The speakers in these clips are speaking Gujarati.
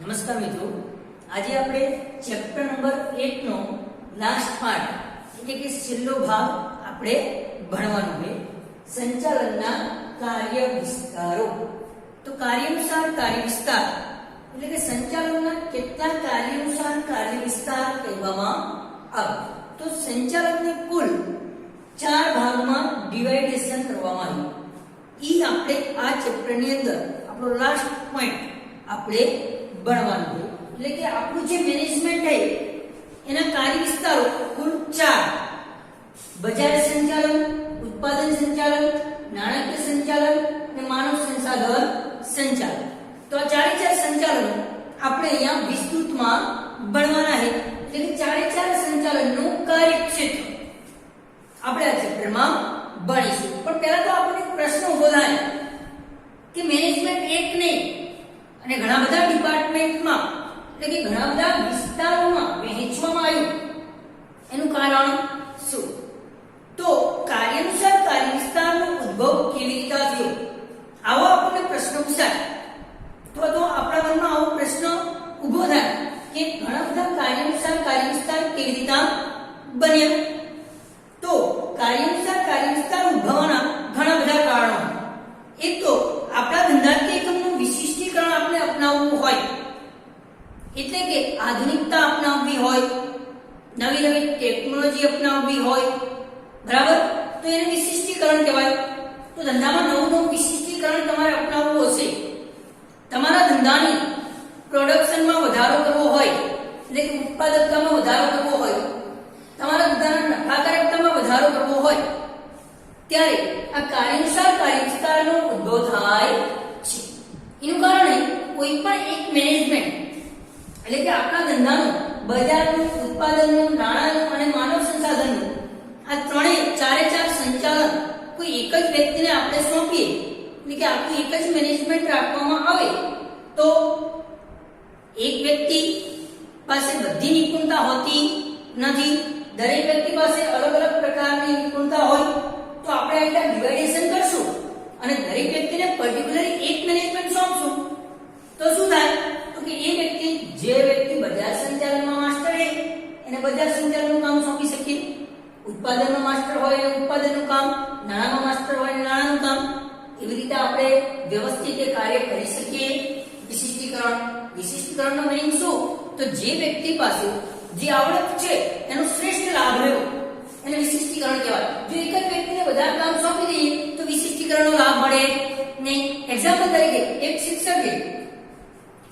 નમસ્કાર મિત્રો, આજે આપણે ચેપ્ટર નંબર 8 નો લાસ્ટ પાર્ટ એટલે કે છેલ્લો ભાગ આપણે ભણવાનો છે સંચાલનના કાર્ય વિસ્તારો. તો કાર્યાનુસાર કાર્ય વિસ્તાર એટલે કે સંચાલનના કેટલા કાર્યાનુસાર કાર્ય વિસ્તાર કહેવામાં આવે. તો સંચાલનને કુલ 4 ભાગમાં ડિવાઇડેશન કરવામાં આવ્યું. ઈ આપણે આ ચેપ્ટરની અંદર આપણો લાસ્ટ પોઈન્ટ આપણે ભણવાનું છે. એટલે કે આપણું જે મેનેજમેન્ટ છે એના કાર્ય વિસ્તારો કુલ 4: બજાર સંચાલન, ઉત્પાદન સંચાલન, નાણાકીય સંચાલન અને માનવ સંસાધન સંચાલન. તો આ ચારે ચાર સંચાલનો આપણે અહીંયા વિસ્તૃતમાં ભણવાના છે. એટલે કે ચારે ચાર સંચાલનનું કાર્યક્ષેત્ર આપણે આ ચેપ્ટરમાં ભણીશું. પણ પહેલા તો આપણને પ્રશ્ન ઉભો થાય કે મેનેજમેન્ટ એક નહીં અને ઘણા બધા ડિપાર્ટમેન્ટમાં એટલે કે ઘણા બધા વિસ્તારોમાં વહેંચવામાં આવ્યું, એનું કારણ શું? તો કાર્યાનુસાર કાર્ય વિસ્તારનો ઉદ્ભવ કેવી રીતે થયો, આવો આપણને પ્રશ્ન પૂછાય. તો આપણા મનમાં આવો પ્રશ્ન ઊભો થાય કે ઘણા બધા કાર્યાનુસાર કાર્ય વિસ્તાર કેવી રીતે બન્યા. તો કાર્યાનુસાર કાર્ય વિસ્તાર ઉદ્ભવવાના ઘણા બધા કારણો. એક તો આપણા ધંધાકીય એકમનું વિશિષ્ટીકરણ આપણે અપનાવવું હોય, એટલે કે આધુનિકતા અપનાવવી હોય, નવી નવી ટેકનોલોજી અપનાવવી હોય, બરાબર, તો એને વિશિષ્ટીકરણ કહેવાય. તો ધંધામાં નવું નવું વિશિષ્ટીકરણ તમારે અપનાવવું હશે. તમારા ધંધાની પ્રોડક્શનમાં વધારો કરવો હોય, એટલે કે ઉત્પાદકતામાં વધારો કરવો હોય, તમારા ધંધાના નફાકારકતામાં વધારો કરવો હોય, ત્યારે આ કાર્યાનુસાર કાર્ય વિસ્તારનો ઉદ્ભવ થાય છે. એનું કારણ કોઈ પણ એક મેનેજમેન્ટ એટલે કે આપણા ધંધાનું, બજારનું, ઉત્પાદનનું, નાણાંનું અને માનવ સંસાધનનું આ ત્રણેય ચારે ચાર સંચાલન કોઈ એક જ વ્યક્તિને આપણે સોંપીએ, એટલે કે આખું એક જ મેનેજમેન્ટ રાખવામાં આવે, તો એક વ્યક્તિ પાસે બધી નિપુણતા હોતી નથી. દરેક વ્યક્તિ પાસે અલગ અલગ પ્રકારની નિપુણતા હોય. તો આપણે આ ડિવાઇડેશન કરશું અને દરેક વ્યક્તિને પર્ટિક્યુલરલી એક મેનેજમેન્ટ સોંપશું, તો શું થાય? તો કે એ વ્યક્તિ, જે વ્યક્તિ બજાર સંચાલનમાં માસ્ટર છે એને બજાર સંચાલનનું કામ સોંપી શકીએ, ઉત્પાદનમાં માસ્ટર હોય એને ઉત્પાદનનું કામ, નાણાંમાં માસ્ટર હોય એને નાણાંનું કામ. એવી રીતે આપણે વ્યવસ્થિત એ કાર્ય કરી શકીએ. વિશિષ્ટીકરણનો મીનિંગ શું? તો જે વ્યક્તિ પાસે જે આવડત છે એનો શ્રેષ્ઠ લાભ લેવો, એને વિશિષ્ટીકરણ કહેવાય. જો એક જ વ્યક્તિને બધા કામ સોંપી દઈએ તો વિશિષ્ટીકરણનો લાભ મળે નહીં. એક્ઝામ્પલ તરીકે એક શિક્ષક છે,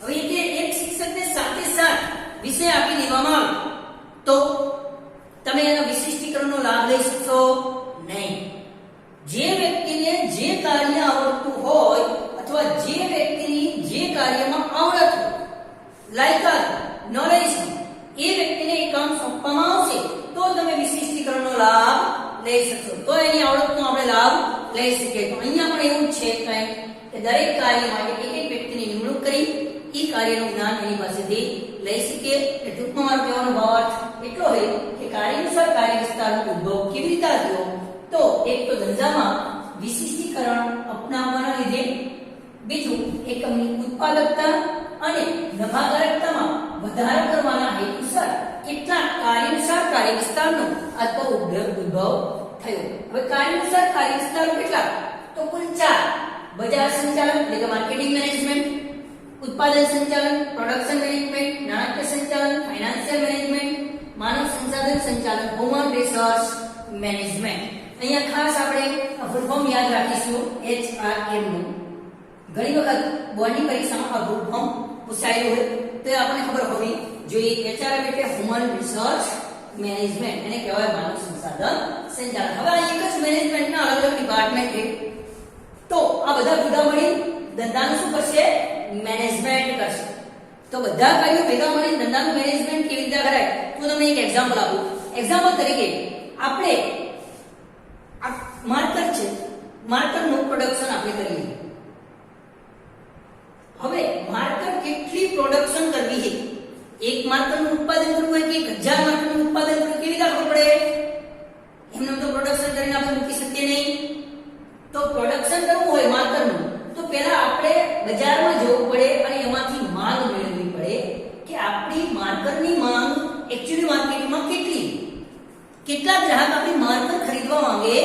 હવે એક શિક્ષકને સાથે સાથ વિષય આપી દેવામાં આવે તો તમે એના વિશિષ્ટીકરણનો લાભ લઈ શકશો નહીં. જે વ્યક્તિને જે કાર્ય આવડતું હોય અથવા જે વ્યક્તિની જે કાર્યમાં આવડત, લાયકાત, નોલેજ એ વ્યક્તિને એ કામ સોંપવામાં આવશે તો તમે વિશિષ્ટીકરણનો લાભ લઈ શકશો, તો એની આવડતનો આપણે લાભ લઈ શકીએ. તો અહીંયા પણ એવું છે કંઈ કે દરેક કાર્ય માટે એક એક વ્યક્તિની નિમણૂક કરી એ કાર્યનું જ્ઞાન એની પાસેથી લઈ શકીએ. એટલે ટૂંકમાં મારો કહેવાનો ભાવાર્થ એટલો છે કે કાર્યાનુસાર કાર્ય વિસ્તારનો ઉદ્ભવ કેવી રીતે થયો. તો એક તો ધંધામાં વિશિષ્ટીકરણ અપનાવવાના લીધે, બીજું એકમની ઉત્પાદકતા અને નફાકારકતામાં વધારો કરવાના હેતુસર કેટલાક કાર્યાનુસાર કાર્ય વિસ્તારનો ઉદ્ભવ થયો. હવે કાર્યાનુસાર કાર્ય વિસ્તારો કેટલા? તો કુલ 4: બજાર સંચાલન એટલે કે માર્કેટિંગ મેનેજમેન્ટ, ઉત્પાદન સંચાલન, પ્રોડક્શન મેનેજમેન્ટ, નાણાકીય સંચાલન, ફાઇનાન્શિયલ મેનેજમેન્ટ, માનવ સંસાધન સંચાલન, હ્યુમન રિસોર્સ મેનેજમેન્ટ. અહીંયા ખાસ આપણે ફૂલ ફોર્મ યાદ રાખીશું, HRM નું. ઘણી વખત બોર્ડની પરીક્ષામાં આ ફૂલ ફોર્મ પૂછાયેલું હોય તો આપણને ખબર હોવી જોઈએ. HRM એટલે હ્યુમન રિસોર્સ મેનેજમેન્ટ, એને કહેવાય માનવ સંસાધન સંચાલન. હવે આ એક જ મેનેજમેન્ટના અલગ અલગ ડિપાર્ટમેન્ટ છે, તો આ બધા ભેગા મળી ધંધાનું શું કરશે? મેનેજમેન્ટ કરશે. તો બધા કાર્યો ભેગા મળી ધંધાનું મેનેજમેન્ટ કેવી રીતે કરાય? તો તમને એક એક્ઝામ્પલ આપું. એક્ઝામ્પલ તરીકે આપણે આ માર્કર છે, માર્કરનું પ્રોડક્શન આપણે કરીએ. હવે માર્કર કેટલી પ્રોડક્શન કરવી છે, એક માર્કરનું ઉત્પાદન કરવું હોય કે 1000 માર્કરનું ઉત્પાદન કરવું, કેવી રીતે કરવું પડે? એમને તો પ્રોડક્શન કરીને આપણે મૂકી શકીએ નહીં. તો પ્રોડક્શન કરવું હોય માર્કરનું તો પહેલા આપણે બજારમાં જવું પડે અને એમાંથી માલ મેળવવી પડે. માર્કરની માંગ એક્ચ્યુઅલી માર્કેટમાં કેટલા ગ્રાહક આપણી માર્કર ખરીદવા માંગે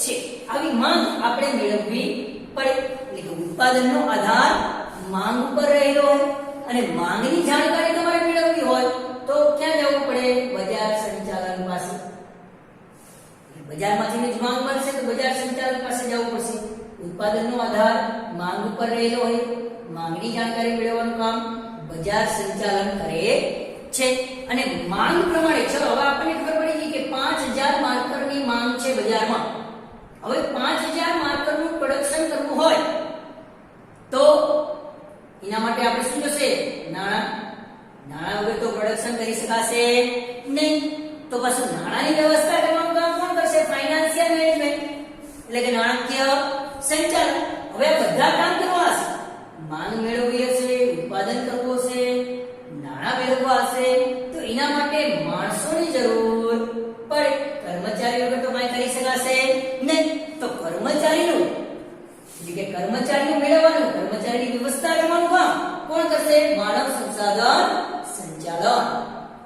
છે, આવી માંગ આપણે મેળવવી પડે. એટલે કે ઉત્પાદનનો આધાર માંગ ઉપર રહેલો હોય અને માંગની જાણકારી તમારે મેળવવી હોય તો ક્યાં જવું પડે? બજાર સંચાલન પાસે. બજારમાંથી જ માંગ મળશે તો બજાર સંચાલક પાસે જવું પડશે. ઉત્પાદનનો આધાર માંગ ઉપર રહેલો હોય, માંગની જાણકારી મેળવવાનું કામ બજાર સંચાલન કરે છે. અને માંગ પ્રમાણે ચલો હવે આપણને ખબર પડી ગઈ કે 5000 માર્કરની માંગ છે બજારમાં. હવે 5000 માર્કરનું પ્રોડક્શન કરવું હોય તો એના માટે આપણે શું જોશે? નાણાં વગર તો પ્રોડક્શન કરી શકાશે નહીં. તો પાછું નાણાંની વ્યવસ્થા કરવાનું કામ કોણ કરશે? ફાઇનાન્શિયલ મેનેજમેન્ટ, એટલે કે નાણાકીય સંચાલન. હવે બધા કામ કરવા હશે, માંગ મેળવવી હશે, ઉત્પાદન કરવું હશે, નાણાં મેળવવા હશે, તો એના માટે માણસોની જરૂર પડે. કર્મચારી વગર તો કાંઈ કરી શકાશે નહીં. તો કર્મચારીનું મેળવવાનું, કર્મચારીની વ્યવસ્થા કરવાનું કામ કોણ કરશે? માનવ સંસાધન સંચાલન.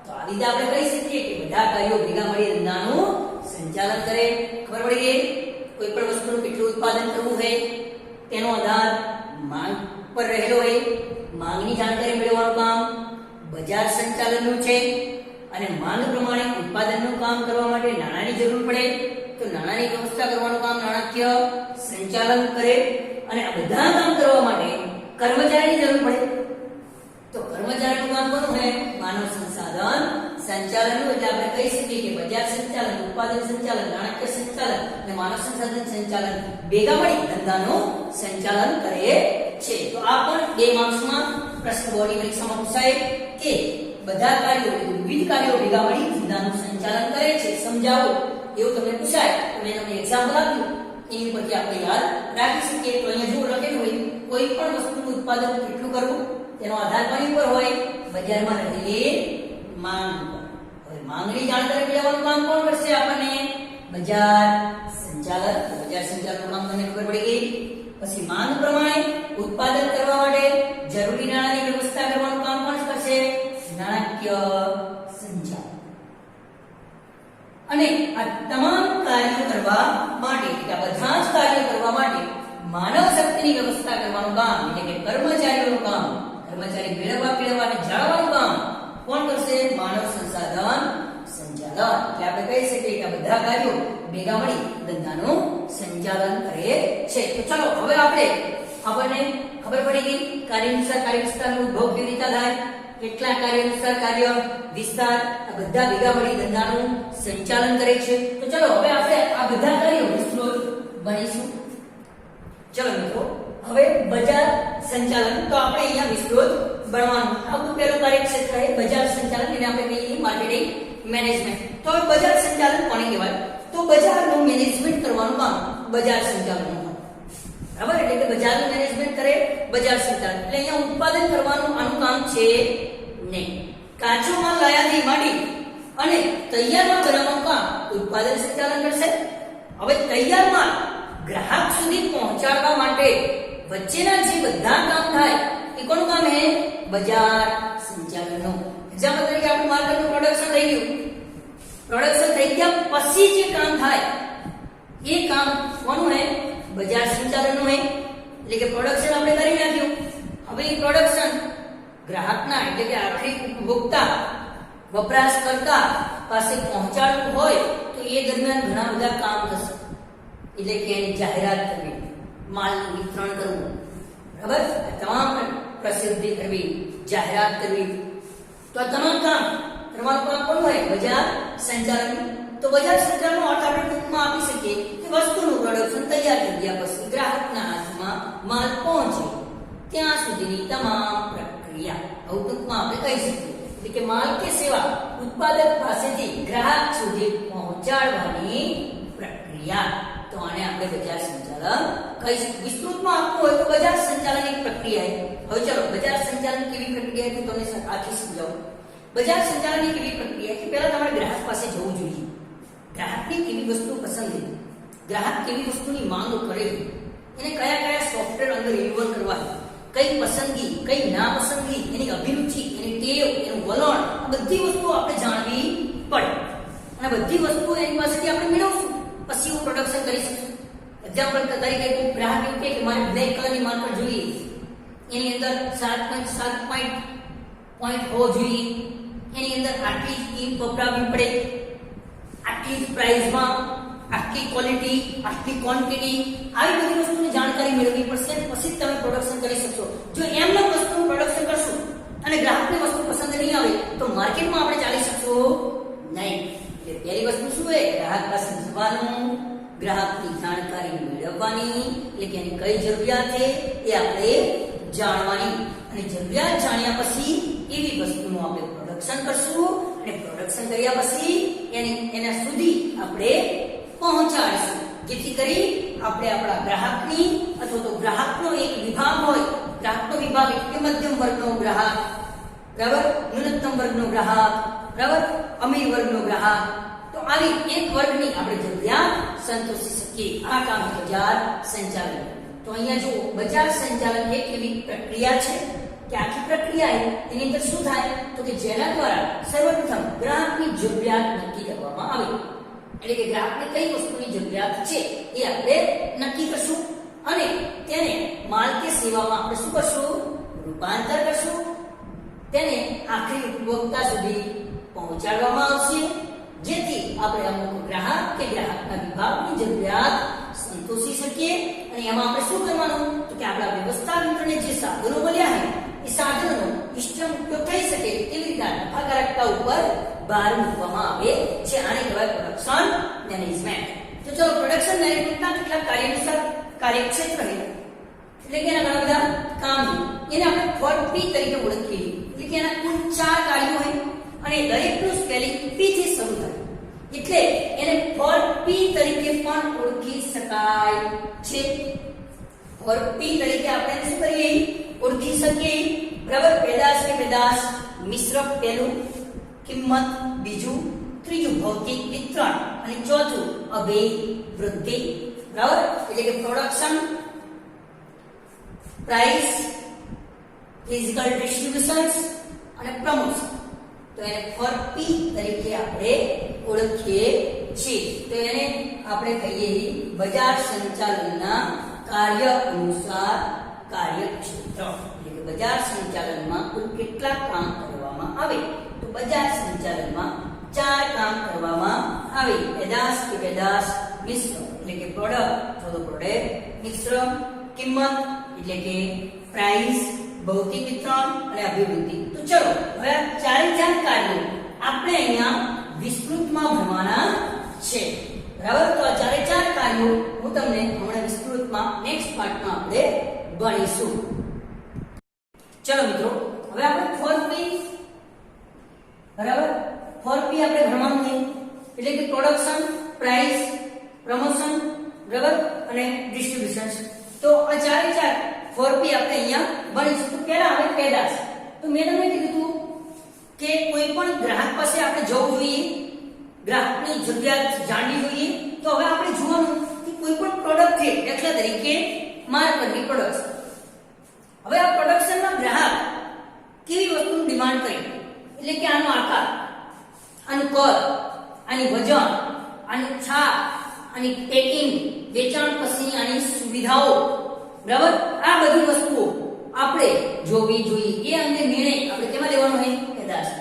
તો આ રીતે આપણે કહી શકીએ કે બધા કાર્યો ભેગા મળી ધંધાનું સંચાલન કરે. ખબર પડી ગઈ? કોઈ પણ વસ્તુનું કેટલું ઉત્પાદન કરવું છે તેનો આધાર માંગ પર રહેલો હોય, માંગની જાણકારી મેળવવાનું કામ બજાર સંચાલનનું છે. અને માંગ પ્રમાણે ઉત્પાદનનું કામ કરવા માટે નાણાંની જરૂર પડે તો નાણાંની વ્યવસ્થા કરવાનું કામ નાણાકીય સંચાલન કરે. અને આ બધા કામ કરવા માટે કર્મચારીની જરૂર પડે તો કર્મચારીનું કામ કોનું છે? માનવ સંસાધન સંચાલનનું. એટલે આપણે કહી શકીએ કે બજાર સંચાલન, ઉત્પાદન સંચાલન, નાણાકીય સંચાલન અને માનવ સંસાધન સંચાલન ભેગા મળી ધંધાનું સંચાલન કરે છે. તો આ પણ 2 માર્ક્સમાં પ્રશ્ન બોર્ડની પરીક્ષામાં પૂછાય કે બધા કાર્યો, વિવિધ કાર્યો ભેગા મળી ધંધાનું સંચાલન કરે છે, સમજાવો એવું તમને પૂછાય. તો મેં તમને એક્ઝામ્પલ આપ્યું, એની પરથી આપણે યાદ રાખી શકીએ. તો અહીંયા જો લખેલું હોય કોઈ પણ વસ્તુનું ઉત્પાદન કેટલું કરવું તેનો આધાર કોની ઉપર હોય? બજારમાં રહેલી માંગ ઉપર. હવે માંગની જાણકારી મેળવવાનું કામ કોણ કરશે? આપણને બજાર સંચાલક. બજાર સંચાલકનું કામ તમને ખબર પડી ગઈ. પછી માંગ પ્રમાણે ઉત્પાદન કરવા માટે જરૂરી નાણાંની વ્યવસ્થા કરવાનું કામ કોણ કરશે? નાણાકીય સંચાલન. અને આ તમામ કાર્યો કરવા માટે, આ બધા જ કાર્યો કરવા માટે માનવ શક્તિની વ્યવસ્થા કરવાનું કામ, એટલે કે કર્મચારીઓનું કામ, કર્મચારી મેળવવા અને જાળવવાનું કામ કોણ કરશે? માનવ સંસાધન સંચાલન. એટલે આપણે કહી શકીએ કે આ બધા કાર્યો ભેગા મળી ધંધાનું સંચાલન કરે છે. તો ચલો હવે આપણને ખબર પડી ગઈ કાર્ય અનુસાર કાર્ય વિસ્તારનો ઉદ્ભવ કેવી રીતે થાય, કેટલા કાર્ય અનુસાર કાર્ય વિસ્તાર આ બધા ભેગા મળી ધંધાનું સંચાલન કરે છે. તો ચલો હવે આપણે આ બધા કાર્યો વિસ્તૃત ભણીશું. ચલો મિત્રો, હવે બજાર સંચાલન તો આપણે અહીંયા વિસ્તૃત ભણવાનું. આપણું પહેલું કાર્યક્ષેત્ર છે બજાર સંચાલન, એને આપણે કહીએ માર્કેટિંગ મેનેજમેન્ટ. તો હવે બજાર સંચાલન કોને કહેવાય? તો બજારનું મેનેજમેન્ટ કરવાનું કામ બજાર સંચાલનનું કામ. બરાબર? એટલે કે બજારનું મેનેજમેન્ટ કરે બજાર સંચાલન. એટલે અહીંયા ઉત્પાદન કરવાનું આનું કામ છે નહીં. કાચો માલ લાયાથી માંડી અને તૈયાર માલ બનાવવાનું કામ ઉત્પાદન સંચાલન કરશે. હવે તૈયાર માલ ગ્રાહક સુધી પહોંચાડવા માટે વચ્ચેના જે બધા કામ થાય એ કોનું કામ છે? બજાર સંચાલનનું. એક્ઝામ્પલ તરીકે આપણું માર્કેટનું પ્રોડક્શન થઈ ગયું, પ્રોડક્શન થઈ ગયા પછી જે કામ થાય એ કામ કોનું છે? બજાર સંચાલનનું છે. એટલે કે પ્રોડક્શન આપણે કરી નાખ્યું, હવે એ પ્રોડક્શન ગ્રાહકના, એટલે કે આખરી ઉપભોક્તા વપરાશકર્તા પાસે પહોંચાડવું હોય તો એ દરમિયાન ઘણા બધા કામ થશે. એટલે કે એની જાહેરાત કરવી, માલનું વિતરણ કરવું, બરાબર? તમામ પ્રસિદ્ધિ કરવી, જાહેરાત કરવી, તો આ તમામ કામ કરવાનું કામ કોનું હોય? બજાર સંચાલન. તો બજાર સંચાલનનો અર્થ આપણે ટૂંકમાં આપી શકીએ કે વસ્તુનું પ્રોડક્શન તૈયાર થઈ ગયા પછી ગ્રાહકના હાથમાં માલ પહોંચે ત્યાં સુધીની તમામ પ્રક્રિયા આવું ટૂંકમાં આપણે કહી શકીએ. એટલે કે માલ કે સેવા ઉત્પાદક પાસેથી ગ્રાહક સુધી પહોંચાડવાની પ્રક્રિયા. તો આને આપણે બજાર સંચાલન કહી શકીએ. વિસ્તૃતમાં આપવું હોય તો બજાર સંચાલન એક પ્રક્રિયા છે. હવે ચલો બજાર સંચાલન કેવી પ્રક્રિયા છે તમને આખી સમજાવું. બજાર સંચાલન એક એવી પ્રક્રિયા કે પહેલા તમારે ગ્રાહક પાસે જવું જોઈએ. ગ્રાહકની કેવી વસ્તુ પસંદ છે, ગ્રાહક કેવી વસ્તુની માંગ કરે છે, એને કયા કયા સોફ્ટવેર અંદર ઇન્વોલ્વ કરવા, કઈ પસંદગી, કઈ નાપસંદગી, એની અભિરુચિ, એની ટેવ, એનું વલણ, આ બધી વસ્તુઓ આપણે જાણવી પડે. અને બધી વસ્તુઓ એની પાસેથી આપણે મેળવશું, પછી હું પ્રોડક્શન કરી શકું. એક્ઝામ્પલ તરીકે કોઈ ગ્રાહક એવું કહે કે મારે બ્લેક કલરની માર્કર જોઈએ, એની અંદર 7.7 પોઈન્ટ હોવો જોઈએ, એની અંદર આટલી જ ઇંક વપરાવવી પડે, આટલી જ પ્રાઇસમાં, આટલી ક્વોલિટી, આટલી ક્વોન્ટિટી, આવી બધી વસ્તુની જાણકારી મેળવવી પડશે, પછી જ તમે પ્રોડક્શન કરી શકશો. જો એમનો વસ્તુનું પ્રોડક્શન કરશો અને ગ્રાહકને વસ્તુ પસંદ નહીં આવે તો માર્કેટમાં આપણે ચાલી શકશો નહીં. એટલે પહેલી વસ્તુ શું છે? ગ્રાહક પાસે જવાનું, ગ્રાહકની જાણકારી મેળવવાની, એટલે કે એની કઈ જરૂરિયાત છે એ આપણે જાણવાની, અને જરૂરિયાત જાણ્યા પછી એવી વસ્તુનું આપણે પ્રોડક્શન કરશું, અને પ્રોડક્શન કર્યા પછી એના સુધી આપણે પહોંચાડીશું, જેથી કરી આપણે આપણા ગ્રાહકની અથવા તો ગ્રાહકનો એક વિભાગ હોય, ગ્રાહકનો વિભાગ એટલે મધ્યમ વર્ગનો ગ્રાહક, બરાબર, ન્યૂનતમ વર્ગનો ગ્રાહક, બરાબર, અમીર વર્ગનો ગ્રાહક, તો આવી એક વર્ગની આપણે જરૂરિયાત સંતોષી શકીએ. આ કામ બજાર સંચાલન. તો અહીંયા જો બજાર સંચાલન એક એવી પ્રક્રિયા છે કે આખી પ્રક્રિયા એની અંદર શું થાય તો કે જેના દ્વારા સર્વપ્રથમ ગ્રાહકની જરૂરિયાત નક્કી કરવામાં આવે, એટલે કે ગ્રાહકને કઈ વસ્તુની જરૂરિયાત છે એ આપણે નક્કી કરશું, અને તેને માલ કે સેવામાં આપણે શું કરશું? રૂપાંતર કરશું, તેને આખરી ઉપભોક્તા સુધી પહોંચાડવામાં આવશે, જેથી આપણે અમુક ગ્રાહક કે ગ્રાહકના વિભાગની જરૂરિયાત સંતોષી શકીએ. અને એમાં આપણે શું કરવાનું તો કે આપણા વ્યવસ્થા તંત્રને જે સાધનો મળ્યા છે એ સાધનોનો ઇષ્ટતમ ઉપયોગ થઈ શકે એવી રીતે નફાકારકતા ઉપર ભાર મૂકવામાં આવે છે. આને કહેવાય પ્રોડક્શન મેનેજમેન્ટ. તો ચલો, પ્રોડક્શન મેનેજમેન્ટના કેટલાક કાર્યક્ષેત્ર છે, એટલે કે એના ઘણા બધા કામ છે, એને આપણે 4P તરીકે ઓળખીએ, એટલે કે એના કુલ 4 કાર્યો હોય અને દરેકનું સ્પેલિંગ P થી શરૂ થાય, એટલે એને 4P તરીકે પણ ઓળખી શકાય છે. 4P તરીકે આપણે શું કરીએ? ઓળખી શકીએ, બરાબર. પેદાશ કે પેદાશ, મિશ્ર પહેલું, કિંમત બીજું, ત્રીજું ભૌતિક વિતરણ, અને ચોથું અભિવૃદ્ધિ, બરાબર. એટલે કે પ્રોડક્શન, પ્રાઇસ, ફિઝિકલ ડિસ્ટ્રીબ્યુશન્સ અને પ્રમોશન. તો એને 4P તરીકે આપણે ઓળખીએ છીએ. તો એને આપણે કહીએ બજાર સંચાલનના કાર્ય અનુસાર કાર્યક્ષેત્ર. એટલે કે બજાર સંચાલનમાં કુલ કેટલા કામ કરવામાં આવે તો બજાર સંચાલનમાં 4 કામ કરવામાં આવે. પેદાશ કે પેદાશ, મિશ્ર એટલે કે પ્રોડક્ટ અથવા તો પ્રોડક્ટ, મિશ્ર, કિંમત એટલે કે પ્રાઇસ, ભૌતિક વિતરણ અને અભિવૃદ્ધિ. તો ચલો હવે આ 4 કાર્યો આપણે અહીંયા વિસ્તૃતમાં ભણવાના છે, બરાબર. તો આ 4 કાર્યો હું તમને હમણાં વિસ્તૃતમાં નેક્સ્ટ પાર્ટમાં આપણે ભણીશું. ચલો મિત્રો, હવે આપણે 4P, બરાબર, 4P આપણે ભણવાનું છે, એટલે કે પ્રોડક્શન, પ્રાઇસ, પ્રમોશન, બરાબર, અને ડિસ્ટ્રીબ્યુશન. તો આ 4 4 4P આપણે અહીંયા ભણીશું. તો પહેલા હવે પેદાશ. તો મેં તમને કીધું કે કોઈ પણ ગ્રાહક પાસે આપણે જવું જોઈએ, ગ્રાહકની જરૂરિયાત જાણવી જોઈએ. તો હવે આપણે જોવાનું કે કોઈ પણ પ્રોડક્ટ છે, દાખલા તરીકે માર્કેટની પ્રોડક્ટ. હવે આ પ્રોડક્શનમાં ગ્રાહક કેવી વસ્તુની ડિમાન્ડ કરે, એટલે કે આનો આકાર, આનું કદ, આની વજન, આની છાપ, આની પેકિંગ, વેચાણ પછીની આની સુવિધાઓ, બરાબર, આ બધી વસ્તુઓ આપણે જોવી જોઈએ. એ અંગે નિર્ણય આપણે કેમાં લેવાનો છે? પેદાશ.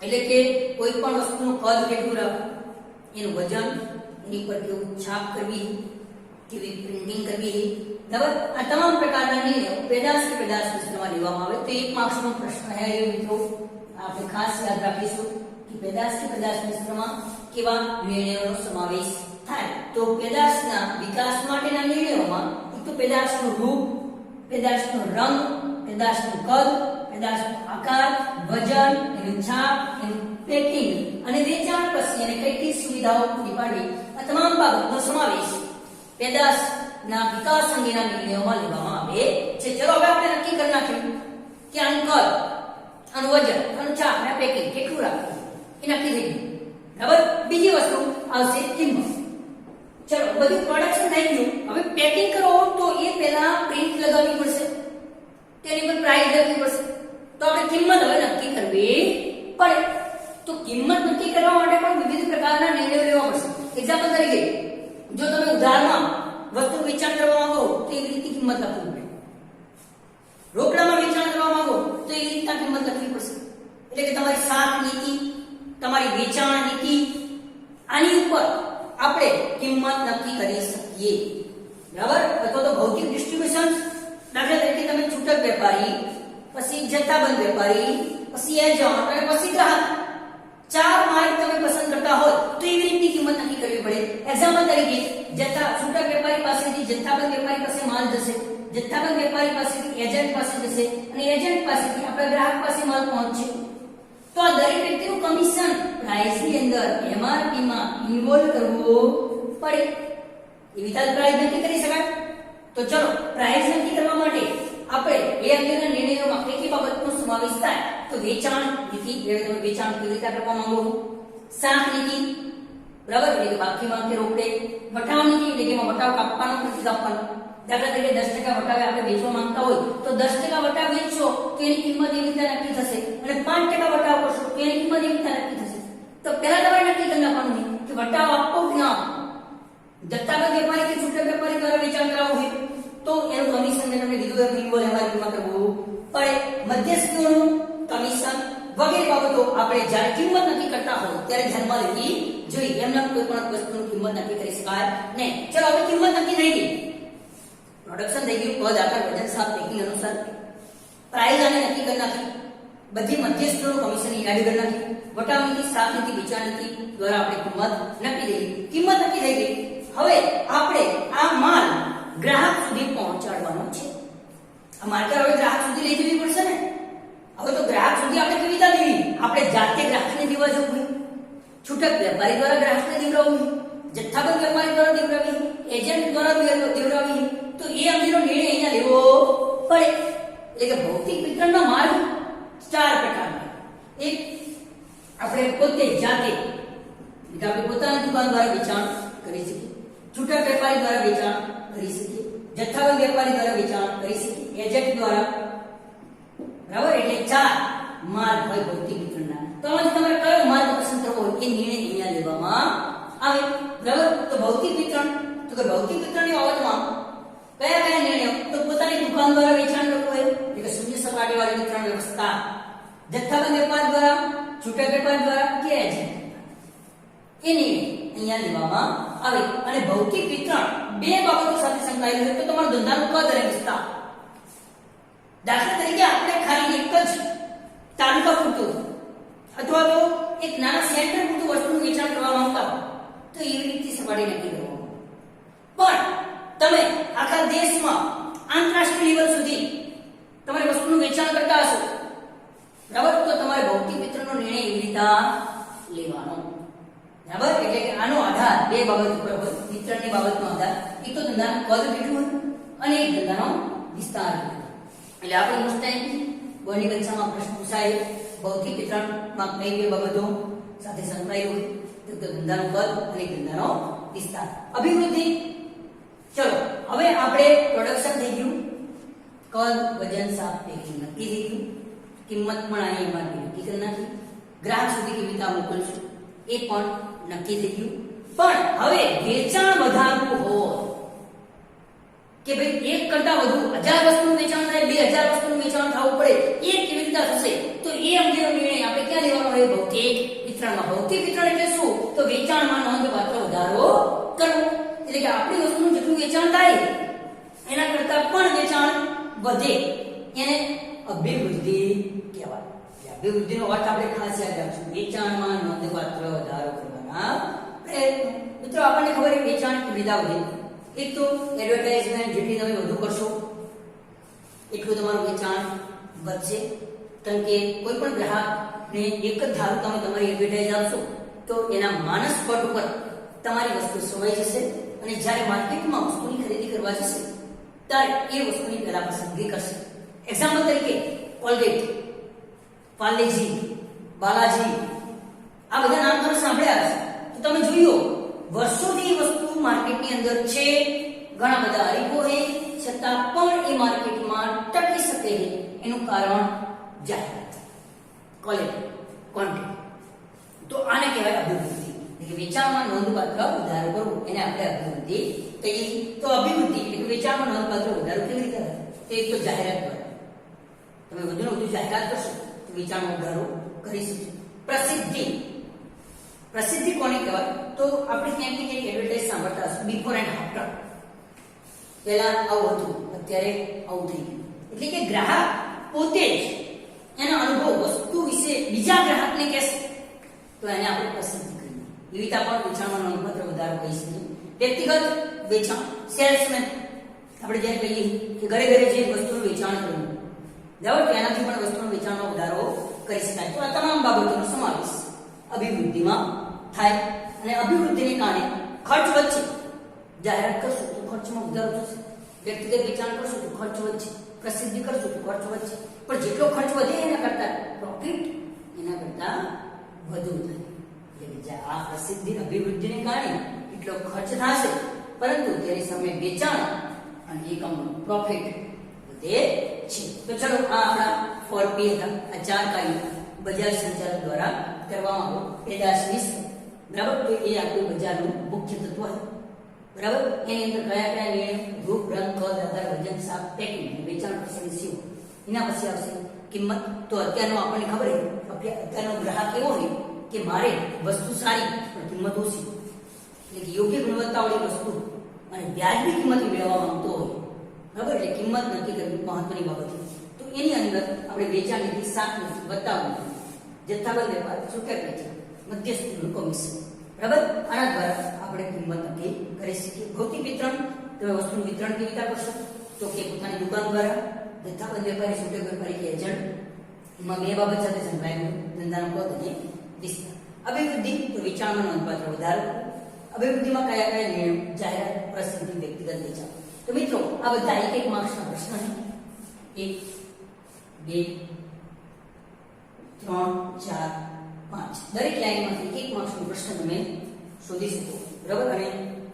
એટલે કે કોઈ પણ વસ્તુનું કદ કેટલું રાખવું, એનું વજન, એની પર કેવું છાપ કરવી, કેવી પ્રિન્ટિંગ કરવી, બરાબર, આ તમામ પ્રકારના નિર્ણયો પેદાશ કે પેદાશ વિષયમાં લેવામાં આવે. તો 1 માર્ક્સનો પ્રશ્ન છે મિત્રો, આપણે ખાસ યાદ રાખીશું કે પેદાશ કે પેદાશ વિષયમાં કેવા નિર્ણયોનો સમાવેશ થાય. તો પેદાશના વિકાસ માટેના નિર્ણયોમાં એક તો પેદાશનું રૂપ, પેદાશનો રંગ, પેદાશનું કદ, પેદાશનો આકાર, વજન, એની છાપ, એનું પેકિંગ અને વેચાણ પછી એને કઈ કઈ સુવિધાઓ પૂરી પાડવી, આ તમામ બાબતનો સમાવેશ પેદાશના વિકાસ અંગેના નિર્ણયોમાં લેવામાં આવે છે. ચલો હવે આપણે નક્કી કરી નાખ્યું કે આનું કદ, આનું વજન, આનું છાપ અને પેકિંગ કેટલું રાખવું એ નક્કી થઈ ગયું, બરાબર. બીજી વસ્તુ આવશે કિંમત. ચલો બધું પ્રોડક્શન થઈ ગયું, હવે પેકિંગ કરો તો એ પહેલા પ્રિન્ટ લગાવવી પડશે, તેની પર પ્રાઇસ લખવી પડશે. તો આપણે કિંમત હવે નક્કી કરવી પડે. તો કિંમત નક્કી કરવા માટે પણ વિવિધ પ્રકારના નિર્ણયો લેવા પડશે. એક્ઝામ્પલ તરીકે જો તમે ઉધારમાં વસ્તુ વેચાણ કરવા માંગો તો એવી રીતે કિંમત લખવી પડે. રોકડામાં વેચાણ કરવા માંગો તો એવી રીતના કિંમત લખવી પડશે. એટલે કે તમારી સાત નીતિ, તમારી વેચાણ નીતિ, આની ઉપર આપણે કિંમત નક્કી કરી શકીએ. બરાબર? અથવા તો ભૌતિક ડિસ્ટ્રીબ્યુશન, દાખલા તરીકે તમે છૂટક વેપારી, પછી જથ્થાબંધ વેપારી, પછી એજન્ટ અને પછી ગ્રાહક, ચાર માર્ગ તમે પસંદ કરતા હોય તો એવી રીતની કિંમત નક્કી કરવી પડે. એક્ઝામ્પલ તરીકે છૂટક વેપારી પાસેથી જથ્થાબંધ વેપારી પાસે માલ જશે, જથ્થાબંધ વેપારી પાસેથી એજન્ટ પાસે જશે અને એજન્ટ પાસેથી આપણા ગ્રાહક પાસે માલ પહોંચશે. તો આ દરેક વ્યક્તિનું કમિશન પ્રાઇસ ની અંદર એમઆરપી માં ઇન્વોલ્વ કરવું પડે. એવી રીતે પ્રાઇસ નક્કી કરી શકાય. તો ચલો પ્રાઇસ નક્કી કરવા માટે આપણે એ અંગેના નિર્ણયોમાં કઈ કઈ બાબતનો સમાવેશ થાય? તો વેચાણ નીતિ, એટલે તમે વેચાણ કેવી રીતે કરવા માંગો છો. સાખ નીતિ, બરાબર, એટલે કે બાકીમાં કે રોકડે. વટાવ નીતિ, એટલે કે એમાં વટાવ કાપવાનો નથી કાપવાનો. દાખલા તરીકે 10% વટાવે આપણે વેચવા માંગતા હોય તો 10% વટાવ વેચશો તો એની કિંમત એવી રીતે નક્કી થશે, અને 5% વટાવ કરશો તો એની કિંમત એવી રીતે નક્કી થશે. તો પહેલા તમારે નક્કી કરી નાખવાનું કે વટાવ આપવો કે ના આપવો. જથ્થાબંધ વેપારી કે છૂટક વેપારી દ્વારા વેચાણ કરાવવું હોય તો એનું કમિશન મેં તમને કીધું કે ઇન્વોલ્વ એમઆરપીમાં કરવું પડે. મધ્યસ્થીઓનું કમિશન વગેરે બાબતો આપણે જ્યારે કિંમત નક્કી કરતા હોય ત્યારે ધ્યાનમાં લેવી જોઈએ. એમના કોઈ પણ વસ્તુની કિંમત નક્કી કરી શકાય નહીં. ચલો હવે કિંમત નક્કી થઈ ગઈ, પ્રોડક્શન થઈ ગયું, પદ આકાર વજન સાત પેકિંગ અનુસાર પ્રાઇસ આને નક્કી કરી નાખી, બધી મધ્યસ્થીઓનું કમિશન યાદ કરી નાખી, વટાવ નીતિ, સાત નીતિ, વેચાણ નીતિ દ્વારા આપણે કિંમત નક્કી થઈ ગઈ. કિંમત નક્કી થઈ ગઈ. હવે આપણે આ માલ ગ્રાહક સુધી પહોંચાડવાનો છે. આ માર્કેટ હવે ગ્રાહક સુધી લઈ જવી પડશે ને. હવે તો ગ્રાહક સુધી આપણે કેવી રીતે દેવી? આપણે જાતે ગ્રાહકને દેવા જવું, છૂટક વેપારી દ્વારા ગ્રાહકને દેવડાવવું, જથ્થાબંધ વેપારી દ્વારા દેવડાવી, એજન્ટ દ્વારા દેવડાવી. તો એ અંગેનો નિર્ણય અહીંયા લેવો પડે. એટલે કે ભૌતિક વિતરણના માર્ગ ચાર પ્રકારના. એક આપણે પોતે જાતે, એટલે આપણે પોતાની દુકાન દ્વારા વેચાણ કરી શકીએ, છૂટક વેપારી દ્વારા વેચાણ કરી શકીએ, જથ્થાબંધ વેપારી દ્વારા વેચાણ કરી શકીએ, એજન્ટ દ્વારા. બરાબર? એટલે ચાર માર્ગ હોય ભૌતિક વિતરણના. તો આમાંથી તમારે કયો માર્ગ પસંદ કરવો હોય એ નિર્ણય અહીંયા લેવામાં આવે. બરાબર? તો ભૌતિક વિતરણ, તો કે ભૌતિક વિતરણની બાબતમાં કયા કયા નિર્ણયો? તો પોતાની દુકાન દ્વારા વેચાણ કરવું હોય એટલે કે શૂન્ય સપાટી વાળી વિતરણ વ્યવસ્થા, જથ્થાબંધ વેપાર દ્વારા, છૂટક વેપાર દ્વારા કે એજન્ટ, એ નિર્ણય અહીંયા લેવામાં આવે. અને ભૌતિક વિતરણ બે બાબતો સાથે સંકળાયેલું હોય તો તમારો ધંધાનો કદ અને વિસ્તાર. દાખલા તરીકે આપણે ખાલી એક જ તાલુકા પૂરતું અથવા તો એક નાના સેન્ટર પૂરતું વસ્તુનું વેચાણ કરવા માંગતા હો તો એવી રીતે સપાટી નક્કી કરવાનું. પણ તમે આખા દેશમાં આંતરરાષ્ટ્રીય લેવલ સુધી તમારે વસ્તુનું વેચાણ કરતા હશો, બરાબર, તો તમારે ભૌતિક વિતરણનો નિર્ણય એવી રીતે લેવાનો. બરાબર? એટલે કે આનો આધાર બે બાબત ઉપર હોય. વિતરણની બાબતનો આધાર એક તો ધંધાનું કદ કેટલું હોય અને એક ધંધાનો વિસ્તાર. એટલે આપણે મોસ્ટ ટાઈમ બોર્ડની પરીક્ષામાં પ્રશ્ન પૂછાય ભૌતિક વિતરણમાં કઈ બે બાબતો સાથે સંકળાયેલું હોય તો ધંધાનું કદ અને ધંધાનો વિસ્તાર. અભિવૃદ્ધિ, ચલો હવે આપણે પ્રોડક્શન થઈ ગયું, કદ, વજન, સાત પેકિંગ નક્કી થઈ ગયું, કિંમત પણ અહીં એમઆરપી નક્કી કરી નાખી, ગ્રાહક સુધી કેવી રીતે મોકલશું એ પણ નક્કી થઈ ગયું. પણ હવે વેચાણ વધારવું હોય કે ભાઈ એક કરતા વધુ 1000 વસ્તુનું વેચાણ થાય, 2000 વસ્તુનું વેચાણ થવું પડે, એ કેવી રીતે થશે? તો એ અંગેનો નિર્ણય આપણે ક્યાં લેવાનો હોય? ભૌતિક વિતરણમાં. ભૌતિક વિતરણ એટલે શું? તો વેચાણમાં નોંધપાત્ર વધારો કરવો. એટલે કે આપણી વસ્તુનું જેટલું વેચાણ થાય એના કરતા પણ વેચાણ વધે, એને અભિવૃદ્ધિ કહેવાય. અભિવૃદ્ધિનો અર્થ આપણે ખાસ યાદ રાખશું, વેચાણમાં નોંધપાત્ર વધારો કરવાના પ્રયત્નો. મિત્રો આપણને ખબર છે વેચાણ કેવી રીતે વધે? એક તો એડવર્ટાઇઝમેન્ટ જેટલી તમે વધુ કરશો એટલું તમારું વેચાણ વધશે. કારણ કે કોઈ પણ ગ્રાહકને એક જ ધારું તમે તમારી એડવર્ટાઇઝ આપશો તો એના માનસ પટ ઉપર તમારી વસ્તુ સમાઈ જશે અને જ્યારે માર્કેટમાં વસ્તુની ખરીદી કરવા જશે ત્યારે એ વસ્તુની પહેલા પસંદગી કરશે. એક્ઝામ્પલ તરીકે કોલગેટ, પાર્લેજી, બાલાજી, આ બધા નામ તમે સાંભળ્યા હશે. તો તમે જોયો વર્ષોથી વસ્તુ માર્કેટની અંદર છે, ઘણા બધા હરીફો છે, છતાં પણ એ માર્કેટમાં ટકી શકે છે એનું કારણ જાહેરાત, ક્વોલિટી, ક્વોન્ટિટી. તો આને કહેવાય અભિવૃદ્ધિ. એટલે કે વેચાણમાં નોંધપાત્ર વધારો કરવો એને આપણે અભિવૃદ્ધિ કહીએ. તો અભિવૃદ્ધિ એટલે કે વેચાણમાં નોંધપાત્ર વધારો કેવી રીતે થાય? તો એક તો જાહેરાત દ્વારા. તમે વધુને વધુ જાહેરાત કરશો તો વેચાણમાં વધારો કરી શકશો. પ્રસિદ્ધિ, પ્રસિદ્ધિ કોને કહેવાય? તો આપણે ક્યાંક ને ક્યાંક એડવર્ટાઇઝ સાંભળતા હશો, બિફોર એન્ડ આફ્ટર. પહેલા આવું હતું, અત્યારે આવું થઈ ગયું. એટલે કે ગ્રાહક પોતે જ એનો અનુભવ વસ્તુ વિશે બીજા ગ્રાહકને કહેશે તો એને આપણે પ્રસિદ્ધિ કહીએ. એવી રીતે પણ વેચાણમાં નોંધપાત્ર વધારો કહી શકીએ. વ્યક્તિગત વેચાણ, સેલ્સમેન, આપણે જ્યારે કહીએ કે ઘરે ઘરે જઈ વસ્તુનું વેચાણ કરવું, બરાબર, તો એનાથી પણ વસ્તુનું વેચાણમાં વધારો કરી શકાય. તો આ તમામ બાબતોનો સમાવેશ અભિવૃદ્ધિમાં થાય. અને અભિવૃદ્ધિને કારણે ખર્ચ વધશે. જાહેરાત કરશું તો ખર્ચમાં વધારો થશે. વ્યક્તિગત વેચાણ કરશું તો ખર્ચ વધશે. પ્રસિદ્ધિ કરશું તો ખર્ચ વધશે. પણ જેટલો ખર્ચ વધે એના કરતા પ્રોફિટ એના કરતા વધુ થાય. એટલે આ પ્રસિદ્ધિ અભિવૃદ્ધિને કારણે એટલો ખર્ચ થશે, પરંતુ તેની સામે વેચાણ અને એકમનો પ્રોફિટ વધે છે. તો ચલો આ આપણા 4P હતા. આ 4 કાર્ય બજાર સંચાલક દ્વારા કરવામાં આવે. પેદાશ વિશ્વ, બરાબર, તો એ આપણું બજારનું મુખ્ય તત્વ છે. બરાબર, એની અંદર કયા કયા નિયમ? રૂપ, રંગ, કદ, આધાર, વજન, શાક, પેકિંગ, વેચાણ પ્રસંગ સીઓ. એના પછી આવશે કિંમત. તો અત્યારનો આપણને ખબર છે અત્યારનો ગ્રાહક એવો હોય કે મારે વસ્તુ સારી પણ કિંમત ઓછી, એટલે કે યોગ્ય ગુણવત્તાવાળી વસ્તુ અને વ્યાજબી કિંમતે મેળવવા માંગતો હોય. બરાબર, એટલે કિંમત નક્કી કરવી મહત્વની બાબત છે. તો એની અંદર આપણે વેચાણ નીતિ 7 બતાવવું, જથ્થાબંધ વેપાર, છૂટક વેચાણ, મધ્યસ્થીનું કમિશન. બરાબર, આના દ્વારા આપણે કિંમત નક્કી કરી શકીએ. ભૌતિક વિતરણ, તમે વસ્તુનું વિતરણ કેવી રીતે કરશો? તો કે પોતાની દુકાન દ્વારા, જથ્થાબંધ વેપારી, છૂટક વેપારી કે એજન્ટ. એમાં બે બાબત સાથે સંકળાયેલું ધંધાનો કદ અને વિસ્તાર. અભિવૃદ્ધિ, તો વેચાણમાં નોંધપાત્ર વધારો. અભિવૃદ્ધિમાં કયા કયા નિયમ? જાહેરાત, પ્રસિદ્ધિ, વ્યક્તિગત વેચાણ. તો મિત્રો આ બધા એક માર્ક્સના પ્રશ્ન છે. 1, 2, 3, 4, 5 દરેક લાઈનમાંથી એક માર્ક્સનો પ્રશ્ન તમે શોધી શકો. બરાબર, અને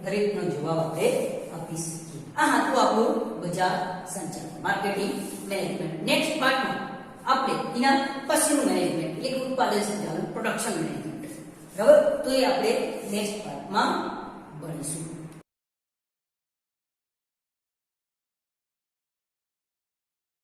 દરેકનો જવાબ આપણે આપી શકીએ. આ હતું આપણું બજાર સંચાલન, માર્કેટિંગ મેનેજમેન્ટ. નેક્સ્ટ પાર્ટમાં આપણે એના પછીનું મેનેજમેન્ટ એટલે કે ઉત્પાદન સંચાલન, પ્રોડક્શન મેનેજમેન્ટ. બરાબર, તો એ આપણે નેક્સ્ટ પાર્ટમાં ભણીશું.